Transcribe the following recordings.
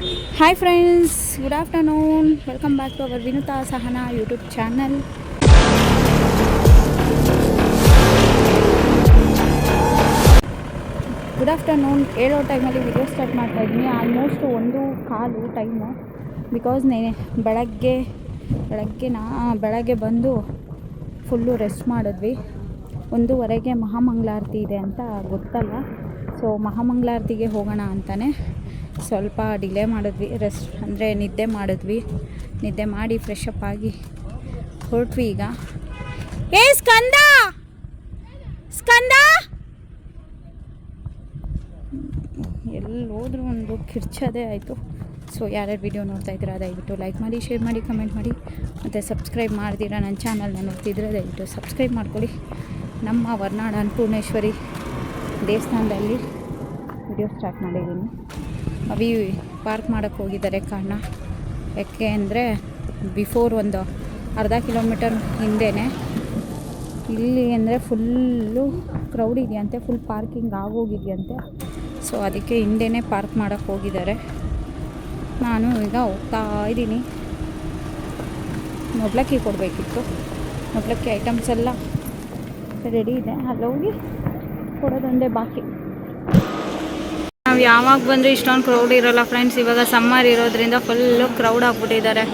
Hi friends, good afternoon. Welcome back to our Vinutha Sahana YouTube channel. Good afternoon. ಹೇಳೋ ಟೈಮಲ್ಲಿ video start ಮಾಡ್ತಾಯಿದ್ದೀನಿ. Almost 1:15 time. Because ಬೆಳಗ್ಗೆ ಬಂದು full rest ಮಾಡಿದ್ವಿ. 1:15ಗೆ ಮಹಾಮಂಗಳಾರತಿ ಇದೆ ಅಂತ ಗೊತ್ತಲ್ಲ. ಸೊ ಮಹಾಮಂಗಳಾರತಿಗೆ ಹೋಗೋಣ ಅಂತಲೇ ಸ್ವಲ್ಪ ಡಿಲೇ ಮಾಡಿದ್ವಿ. ರೆಸ್ಟ್ ಅಂದರೆ ನಿದ್ದೆ ಮಾಡಿ ಫ್ರೆಶ್ ಅಪ್ ಆಗಿ ಹೊರಟ್ವಿ ಈಗ. ಸ್ಕಂದ ಎಲ್ಲಿ ಹೋದ್ರೂ ಒಂದು ಕಿರ್ಚೋದೇ ಆಯಿತು. ಸೊ ಯಾರ್ಯಾರು ವಿಡಿಯೋ ನೋಡ್ತಾ ಇದ್ದೀರಾ ದಯವಿಟ್ಟು ಲೈಕ್ ಮಾಡಿ, ಶೇರ್ ಮಾಡಿ, ಕಮೆಂಟ್ ಮಾಡಿ. ಮತ್ತು ಸಬ್ಸ್ಕ್ರೈಬ್ ಮಾಡ್ದಿರಾ ನನ್ನ ಚಾನಲ್ನ ನೋಡ್ತಿದ್ರೆ ದಯವಿಟ್ಟು ಸಬ್ಸ್ಕ್ರೈಬ್ ಮಾಡ್ಕೊಳ್ಳಿ. ನಮ್ಮ ಹೊರನಾಡು ಅನ್ನಪೂರ್ಣೇಶ್ವರಿ ದೇವಸ್ಥಾನದಲ್ಲಿ ವಿಡಿಯೋ ಸ್ಟಾರ್ಟ್ ಮಾಡಿದ್ದೀನಿ. ಅವಿ ಪಾರ್ಕ್ ಮಾಡೋಕ್ಕೆ ಹೋಗಿದ್ದಾರೆ ಕಾರಣ ಯಾಕೆ ಅಂದರೆ ಬಿಫೋರ್ ಒಂದು ಅರ್ಧ ಕಿಲೋಮೀಟರ್ ಹಿಂದೆಯೇ ಇಲ್ಲಿ ಅಂದರೆ ಫುಲ್ಲು ಕ್ರೌಡ್ ಇದೆಯಂತೆ, ಫುಲ್ ಪಾರ್ಕಿಂಗ್ ಆಗೋಗಿದೆಯಂತೆ. ಸೊ ಅದಕ್ಕೆ ಹಿಂದೆಯೇ ಪಾರ್ಕ್ ಮಾಡೋಕ್ಕೆ ಹೋಗಿದ್ದಾರೆ. ನಾನು ಈಗ ಹೋಗ್ತಾ ಇದ್ದೀನಿ. ಮೊಬ್ಲಕ್ಕಿ ಕೊಡಬೇಕಿತ್ತು. ಮೊಬ್ಲಕ್ಕಿ ಐಟಮ್ಸ್ ಎಲ್ಲ ರೆಡಿ ಇದೆ, ಅಲ್ಲೋಗಿ ಕೊಡೋದೊಂದೇ ಬಾಕಿ. ನಾವು ಯಾವಾಗ ಬಂದರೂ ಇಷ್ಟೊಂದು ಕ್ರೌಡ್ ಇರೋಲ್ಲ ಫ್ರೆಂಡ್ಸ್. ಇವಾಗ ಸಮ್ಮರ್ ಇರೋದ್ರಿಂದ ಫುಲ್ಲು ಕ್ರೌಡ್ ಆಗಿಬಿಟ್ಟಿದ್ದಾರೆ.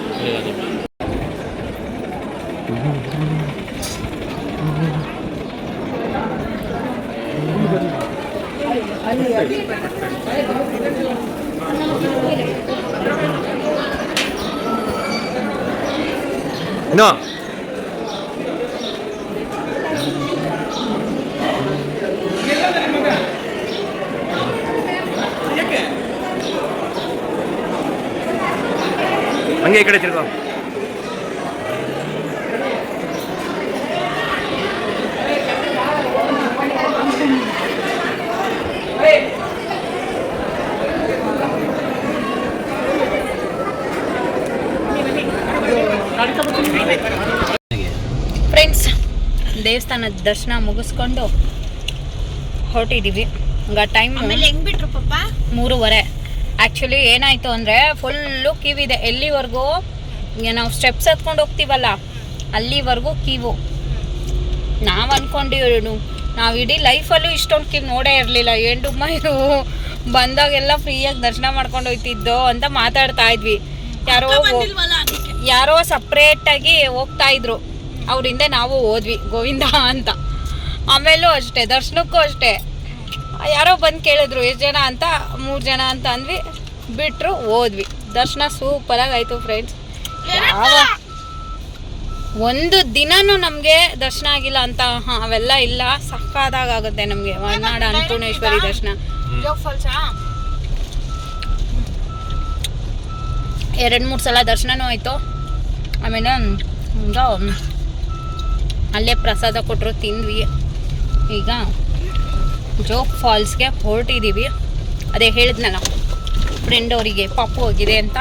ಹಂಗೆ ಈ ಕಡೆ ತಿರ್ಗೋ. ಫ್ರೆಂಡ್ಸ್, ದೇವಸ್ಥಾನದ ದರ್ಶನ ಮುಗಿಸ್ಕೊಂಡು ಹೊರಟಿದ್ದೀವಿ. ಈಗ ಟೈಮ್ ಹೆಂಗ್ ಬಿಟ್ರು ಪಾಪ 3:30. ಆ್ಯಕ್ಚುಲಿ ಏನಾಯಿತು ಅಂದರೆ ಫುಲ್ಲು ಕ್ಯೂ ಇದೆ. ಎಲ್ಲಿವರೆಗೂ ನಾವು ಸ್ಟೆಪ್ಸ್ ಹತ್ಕೊಂಡು ಹೋಗ್ತೀವಲ್ಲ ಅಲ್ಲಿವರೆಗೂ ಕ್ಯೂ. ನಾವು ಅಂದ್ಕೊಂಡಿವಿ ನಾವು ಇಡೀ ಲೈಫಲ್ಲೂ ಇಷ್ಟೊಂದು ಕ್ಯೂ ನೋಡೇ ಇರಲಿಲ್ಲ. ಏನು ಡುಮ್ಮ ಇದು, ಬಂದಾಗೆಲ್ಲ ಫ್ರೀಯಾಗಿ ದರ್ಶನ ಮಾಡ್ಕೊಂಡು ಹೋಗ್ತಿದ್ದೋ ಅಂತ ಮಾತಾಡ್ತಾ ಇದ್ವಿ. ಯಾರೋ ಸಪ್ರೇಟಾಗಿ ಹೋಗ್ತಾ ಇದ್ರು, ಅವರಿಂದ ನಾವು ಹೋದ್ವಿ ಗೋವಿಂದ ಅಂತ. ಆಮೇಲೂ ಅಷ್ಟೇ, ದರ್ಶನಕ್ಕೂ ಅಷ್ಟೇ ಯಾರೋ ಬಂದು ಕೇಳಿದ್ರು ಎಷ್ಟು ಜನ ಅಂತ. 3 ಜನ ಅಂತ ಅಂದ್ವಿ, ಬಿಟ್ಟರು, ಹೋದ್ವಿ. ದರ್ಶನ ಸೂಪರಾಗಿ ಆಯಿತು ಫ್ರೆಂಡ್ಸ್. ಒಂದು ದಿನನೂ ನಮಗೆ ದರ್ಶನ ಆಗಿಲ್ಲ ಅಂತ ಅವೆಲ್ಲ ಇಲ್ಲ. ಸಕ್ಕದಾಗುತ್ತೆ ನಮಗೆ ಹೊರನಾಡು ಅನ್ನಪೂರ್ಣೇಶ್ವರಿ ದರ್ಶನ. 2-3 ಸಲ ದರ್ಶನನೂ ಆಯಿತು. ಆಮೇಲೆ ಅಲ್ಲೇ ಪ್ರಸಾದ ಕೊಟ್ಟರು, ತಿಂದ್ವಿ. ಈಗ ಜೋಗ್ ಫಾಲ್ಸ್ಗೆ ಹೊರಟಿದ್ದೀವಿ. ಅದೇ ಹೇಳಿದ್ನಲ್ಲ ಫ್ರೆಂಡ್ ಅವರಿಗೆ ಪಾಪು ಹೋಗಿದೆ ಅಂತ.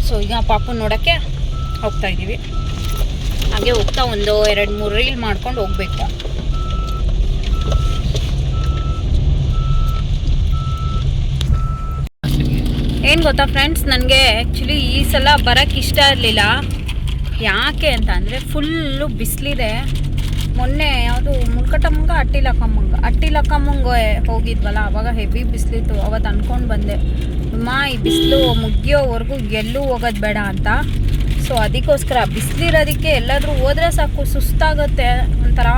ಸೊ ಈಗ ಪಾಪು ನೋಡೋಕ್ಕೆ ಹೋಗ್ತಾ ಇದ್ದೀವಿ. ಹಾಗೆ ಹೋಗ್ತಾ 1-2-3 ರೀಲ್ ಮಾಡ್ಕೊಂಡು ಹೋಗ್ಬೇಕು. ಏನು ಗೊತ್ತಾ ಫ್ರೆಂಡ್ಸ್, ನನಗೆ ಆ್ಯಕ್ಚುಲಿ ಈ ಸಲ ಬರೋಕ್ಕೆ ಇಷ್ಟ ಇರಲಿಲ್ಲ. ಯಾಕೆ ಅಂತ ಅಂದರೆ ಫುಲ್ಲು ಬಿಸಿಲಿದೆ. ಮೊನ್ನೆ ಯಾವುದು ಮುಲ್ಕಟಮ್ಮಂಗ ಅಟ್ಟಿಲಕ್ಕಮ್ಮಂಗೆ ಹೋಗಿದ್ವಲ್ಲ, ಆವಾಗ ಹೆವಿ ಬಿಸಿಲಿತ್ತು. ಅವತ್ತು ಅಂದ್ಕೊಂಡು ಬಂದೆ, ಅಮ್ಮ ಈ ಬಿಸಿಲು ಮುಗಿಯೋವರೆಗೂ ಎಲ್ಲೂ ಹೋಗೋದು ಬೇಡ ಅಂತ. ಸೊ ಅದಕ್ಕೋಸ್ಕರ ಬಿಸಿಲಿರೋದಕ್ಕೆ ಎಲ್ಲಾದರೂ ಹೋದರೆ ಸಾಕು ಸುಸ್ತಾಗುತ್ತೆ, ಒಂಥರ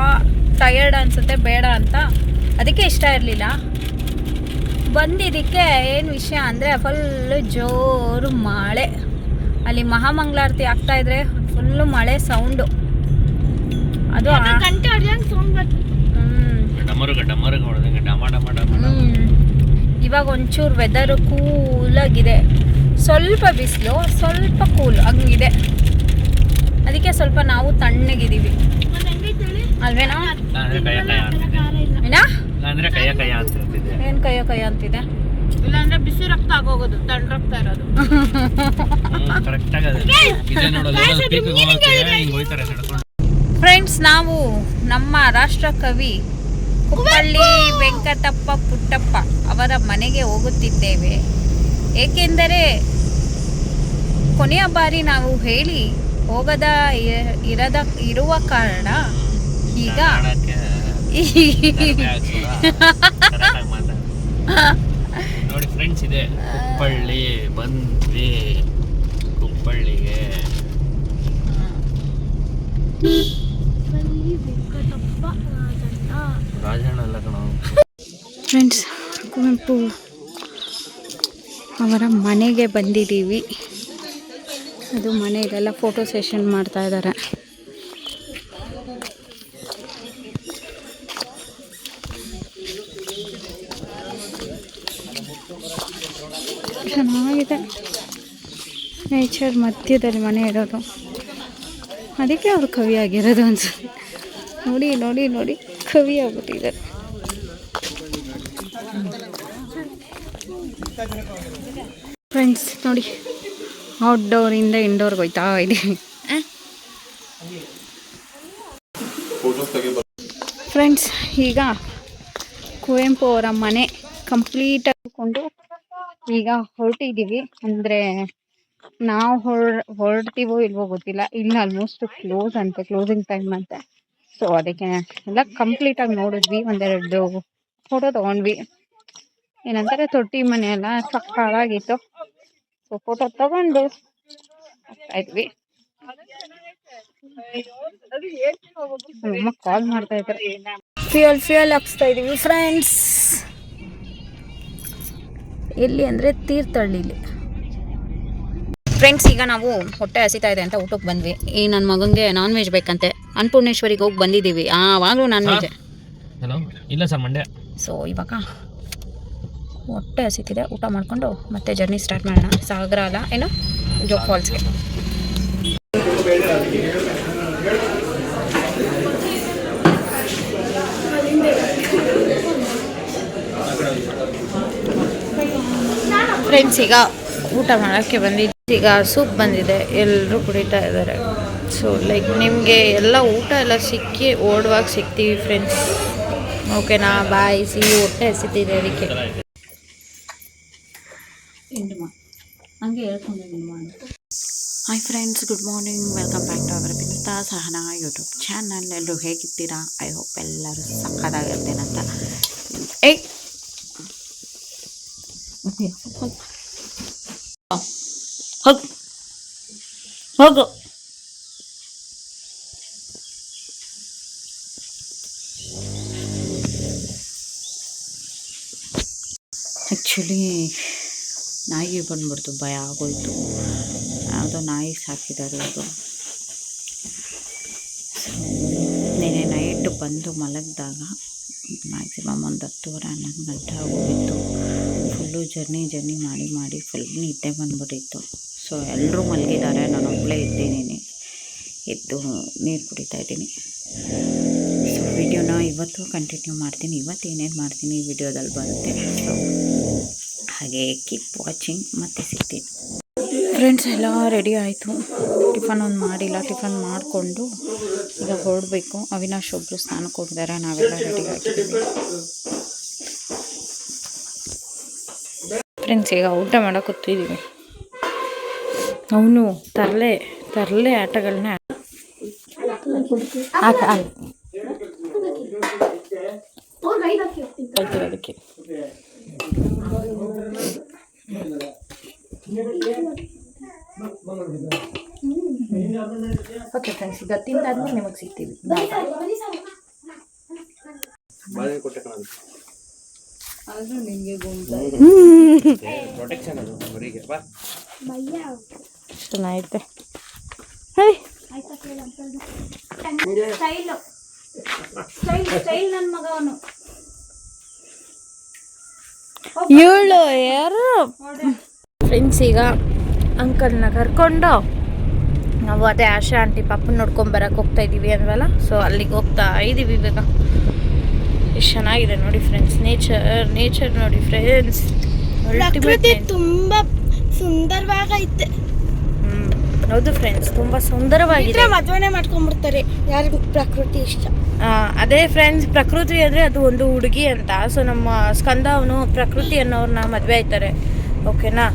ಟಯರ್ಡ್ ಅನಿಸುತ್ತೆ, ಬೇಡ ಅಂತ ಅದಕ್ಕೆ ಇಷ್ಟ ಇರಲಿಲ್ಲ. ಬಂದಿದ್ದಕ್ಕೆ ಏನು ವಿಷಯ ಅಂದರೆ ಫುಲ್ಲು ಜೋರು ಮಳೆ. ಅಲ್ಲಿ ಮಹಾಮಂಗಳಾರತಿ ಆಗ್ತಾಯಿದ್ರೆ ಫುಲ್ಲು ಮಳೆ ಸೌಂಡು. ಅದು ಇವಾಗ ಒಂಚೂರು ವೆದರು ಕೂಲಾಗಿದೆ. ಸ್ವಲ್ಪ ಬಿಸಿಲು, ಸ್ವಲ್ಪ ಕೂಲ್ ಹಂಗಿದೆ. ಅದಕ್ಕೆ ಸ್ವಲ್ಪ ನಾವು ತಣ್ಣಗಿದ್ದೀವಿ ಅಲ್ವೇನಾ? ಏನು ಕಯ್ಯ ಅಂತಿದೆ. ಇಲ್ಲಾಂದ್ರೆ ಬಿಸಿ ರಕ್ತ ಆಗೋಗೋದು, ತಣ್ಣ ರಕ್ತ ಇರೋದು. ಫ್ರೆಂಡ್ಸ್, ನಾವು ನಮ್ಮ ರಾಷ್ಟ್ರಕವಿ ಕುಪ್ಪಳ್ಳಿ ವೆಂಕಟಪ್ಪ ಪುಟ್ಟಪ್ಪ ಅವರ ಮನೆಗೆ ಹೋಗುತ್ತಿದ್ದೇವೆ. ಏಕೆಂದರೆ ಕೊನೆಯ ಬಾರಿ ನಾವು ಹೇಳಿ ಹೋಗದ ಇರುವ ಕಾರಣ ಈಗ ನೋಡಿ ಫ್ರೆಂಡ್ಸ್, ಇದೆ ಕುಪ್ಪಳ್ಳಿ. ಬಂದ್ವಿ ಕುಪ್ಪಳ್ಳಿಗೆ. ರಾಜಣ್ಣ ಅಲ್ಲ ಕಣ ಫ್ರೆಂಡ್ಸ್, ಕುವೆಂಪು ಅವರ ಮನೆಗೆ ಬಂದಿದ್ದೀವಿ. ಅದು ಮನೆ, ಇದೆಲ್ಲ ಫೋಟೋ ಸೆಷನ್ ಮಾಡ್ತಾ ಇದ್ದಾರೆ. ಚೆನ್ನಾಗಿದೆ, ನೇಚರ್ ಮಧ್ಯದಲ್ಲಿ ಮನೆ ಇರೋದು. ಅದಕ್ಕೆ ಅವರು ಕವಿ ಆಗಿರೋದು ಅನ್ಸುತ್ತೆ. ನೋಡಿ ನೋಡಿ ನೋಡಿ, ಕವಿ ಆಗ್ಬಿಟ್ಟಿದ್ದಾರೆ. ಫ್ರೆಂಡ್ಸ್ ನೋಡಿ, ಔಟ್ಡೋರಿಂದ ಇಂಡೋರ್ಗೆ ಹೋಯ್ತಾ ಇದ್ದೀವಿ. ಫ್ರೆಂಡ್ಸ್, ಈಗ ಕುವೆಂಪು ಅವರ ಮನೆ ಕಂಪ್ಲೀಟ್ ಆಗಿಕೊಂಡು ಈಗ ಹೊರಟಿದ್ದೀವಿ. ಅಂದರೆ ನಾವು ಹೊರಡ್ತೀವೋ ಇಲ್ವೋ ಗೊತ್ತಿಲ್ಲ. ಇಲ್ಲ ಆಲ್ಮೋಸ್ಟ್ ಕ್ಲೋಸ್ ಅಂತೆ, ಕ್ಲೋಸಿಂಗ್ ಟೈಮ್ ಅಂತೆ. ಸೊ ಅದಕ್ಕೆ ಎಲ್ಲ ಕಂಪ್ಲೀಟಾಗಿ ನೋಡಿದ್ವಿ. ಒಂದೆರಡು ಫೋಟೋ ತೊಗೊಂಡ್ವಿ. ಏನಂತಾರೆ, ತೊಟ್ಟಿ ಮನೆ ಎಲ್ಲ ಸಕ್ಕತ್ತಾಗಿತ್ತು. ಸೊ ಫೋಟೋ ತಗೊಂಡು ಹೋಗ್ತಾ ಇದ್ವಿ. ನಮ್ಮಮ್ಮ ಕಾಲ್ ಮಾಡ್ತಾ ಇದ್ದಾರೆ. ಫ್ಯೂಯಲ್ ಹಾಕ್ಸ್ತಾ ಇದೀವಿ ಫ್ರೆಂಡ್ಸ್. ಎಲ್ಲಿ ಅಂದರೆ ತೀರ್ಥಹಳ್ಳಿಲಿ. ಫ್ರೆಂಡ್ಸ್, ಈಗ ನಾವು ಹೊಟ್ಟೆ ಹಸಿತಾ ಇದೆ ಅಂತ ಊಟಕ್ಕೆ ಬಂದ್ವಿ. ಈ ನನ್ನ ಮಗನಿಗೆ ನಾನ್ ವೆಜ್ ಬೇಕಂತೆ. ಅನ್ನಪೂರ್ಣೇಶ್ವರಿಗೆ ಹೋಗಿ ಬಂದಿದ್ದೀವಿ. ಆವಾಗಲೂ ನಾನ್ ವೆಜ್. ಇಲ್ಲ ಸರ್, ಮಂಡ್ಯ. ಸೊ ಇವಾಗ ಹೊಟ್ಟೆ ಹಸಿತಿದೆ, ಊಟ ಮಾಡಿಕೊಂಡು ಮತ್ತೆ ಜರ್ನಿ ಸ್ಟಾರ್ಟ್ ಮಾಡೋಣ. ಸಾಗರ ಅಲ್ಲ, ಏನು ಜೋಗ್ ಫಾಲ್ಸ್ಗೆ. ಫ್ರೆಂಡ್ಸ್, ಈಗ ಊಟ ಮಾಡೋಕ್ಕೆ ಬಂದಿದ್ದು. ಈಗ ಸೂಪ್ ಬಂದಿದೆ, ಎಲ್ಲರೂ ಕುಡಿತಾ ಇದ್ದಾರೆ. ಸೊ ಲೈಕ್ ನಿಮಗೆ ಎಲ್ಲ ಊಟ ಎಲ್ಲ ಸಿಕ್ಕಿ ಓಡುವಾಗ ಸಿಗ್ತೀವಿ ಫ್ರೆಂಡ್ಸ್. ಓಕೆನಾ? ಬಾಯ್, ಹೊಟ್ಟೆ ಹಸಿತಿದೆ ಅದಕ್ಕೆ. ಹಂಗೆ ಹೇಳ್ಕೊಂಡು ಮಾಡಿ. Hi friends, good morning. Welcome back to our Binita Sahana YouTube channel. ಎಲ್ಲರೂ ಹೇಗಿರ್ತೀರಾ? ಐ ಹೋಪ್ ಎಲ್ಲರೂ ಸಕ್ಕತ್ತಾಗಿರ್ತೇನಂತ. ಹೋಗು. ಆ್ಯಕ್ಚುಲಿ ನಾಯಿ ಬಂದ್ಬಿಡ್ತು, ಭಯ ಆಗೋಯ್ತು. ಯಾವುದೋ ನಾಯಿ ಸಾಕಿದ್ದಾರೆ ಅದು. ನೆನೆ ನೈಟು ಬಂದು ಮಲಗಿದಾಗ ಮ್ಯಾಕ್ಸಿಮಮ್ ಒಂದು 10:30-11 ಗಂಟೆ ಆಗೋಗಿತ್ತು. ಫುಲ್ಲು ಜರ್ನಿ ಮಾಡಿ ಫುಲ್ ನಿದ್ದೆ ಬಂದ್ಬಿಟ್ಟಿತ್ತು. ಸೊ ಎಲ್ಲರೂ ಮಲಗಿದ್ದಾರೆ, ನಾನೊಬ್ಬಳೇ ಇದ್ದೀನಿ. ಎದ್ದು ನೀರು ಕುಡಿತಾ ಇದ್ದೀನಿ. ಸೊ ವಿಡಿಯೋನ ಇವತ್ತು ಕಂಟಿನ್ಯೂ ಮಾಡ್ತೀನಿ. ಇವತ್ತು ಏನೇನು ಮಾಡ್ತೀನಿ ವಿಡಿಯೋದಲ್ಲಿ ಬರುತ್ತೆ. ಸೊ ಹಾಗೆ ಕೀಪ್ ವಾಚಿಂಗ್. ಮತ್ತೆ ಸಿಗ್ತೀನಿ. ಫ್ರೆಂಡ್ಸ್, ಎಲ್ಲ ರೆಡಿ ಆಯಿತು. ಟಿಫನ್ ಒಂದು ಮಾಡಿಲ್ಲ. ಟಿಫನ್ ಮಾಡಿಕೊಂಡು ಈಗ ಹೊರಡಬೇಕು. ಅವಿನಾಶ್ ಒಬ್ಬರು ಸ್ನಾನಕ್ಕೆ ಹೋಗಿದ್ದಾರೆ. ನಾವೆಲ್ಲ ರೆಡಿ ಆಗಿದ್ದೀವಿ. ಫ್ರೆಂಡ್ಸ್, ಈಗ ಊಟ ಮಾಡೋಕೆ ಕೂತಿದ್ದೀವಿ. ಅವನು ತರಲೆ ಆಟಗಳನ್ನ ಅದಕ್ಕೆ. ಓಕೆ ಫ್ರೆಂಡ್ಸ್, ಈಗ ತಿಂದಾದ್ಮೇಲೆ ನಿಮಗೆ ಸಿಗ್ತೀವಿ. ಚೆನ್ನಾಗಿದೆ. ಸ್ಟೈಲ್ ನನ್ನ ಮಗ ಅವನು. ಇವಳು ಯಾರು? ಫ್ರೆಂಡ್ಸ್, ಈಗ ಅಂಕಲ್ನ ಕರ್ಕೊಂಡು ನಾವು ಅದೇ ಆಶಾ ಆಂಟಿ ಪಾಪನ ನೋಡ್ಕೊಂಬರಕ್ಕೆ ಹೋಗ್ತಾ ಇದ್ದೀವಿ ಅಲ್ವಲ್ಲ. ಸೊ ಅಲ್ಲಿಗೆ ಹೋಗ್ತಾ ಇದ್ದೀವಿ ಇವಾಗ. ಎಷ್ಟು ಚೆನ್ನಾಗಿದೆ ನೋಡಿ ಫ್ರೆಂಡ್ಸ್. ನೇಚರ್ ನೋಡಿ ಫ್ರೆಂಡ್ಸ್. ಪ್ರಕೃತಿ ತುಂಬ ಸುಂದರವಾಗೈತೆ. ಹೌದು ಫ್ರೆಂಡ್ಸ್, ತುಂಬ ಸುಂದರವಾಗಿದೆ. ಮದುವೆನೇ ಮಾಡ್ಕೊಂಡ್ಬಿಡ್ತಾರೆ ಯಾರಿಗೂ ಪ್ರಕೃತಿ ಇಷ್ಟ. ಅದೇ ಫ್ರೆಂಡ್ಸ್, ಪ್ರಕೃತಿ ಅಂದರೆ ಅದು ಒಂದು ಹುಡುಗಿ ಅಂತ. ಸೊ ನಮ್ಮ ಸ್ಕಂದ ಅವನು ಪ್ರಕೃತಿ ಅನ್ನೋರನ್ನ ಮದುವೆ ಆಯ್ತಾರೆ. ಓಕೆನಾ?